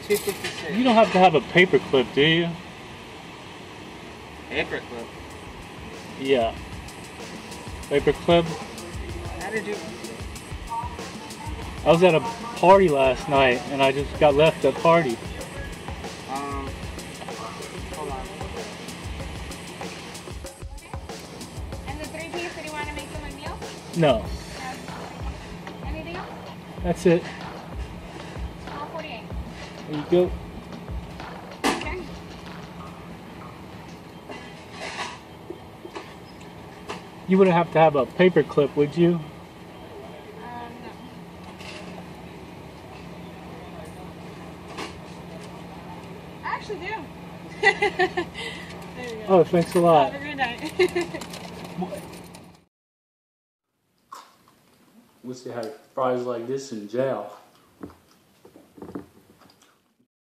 $2.56. You don't have to have a paper clip, do you? Paper clip? Yeah. Paper clip? How did you... I was at a party last night and I just got left at party. Hold on. And the 3-piece, did you want to make them a meal? No. Anything else? That's it. All 48. There you go. Okay. You wouldn't have to have a paper clip, would you? No. I actually do. There you go. Oh, thanks a lot. Have a good night. Wish they had fries like this in jail.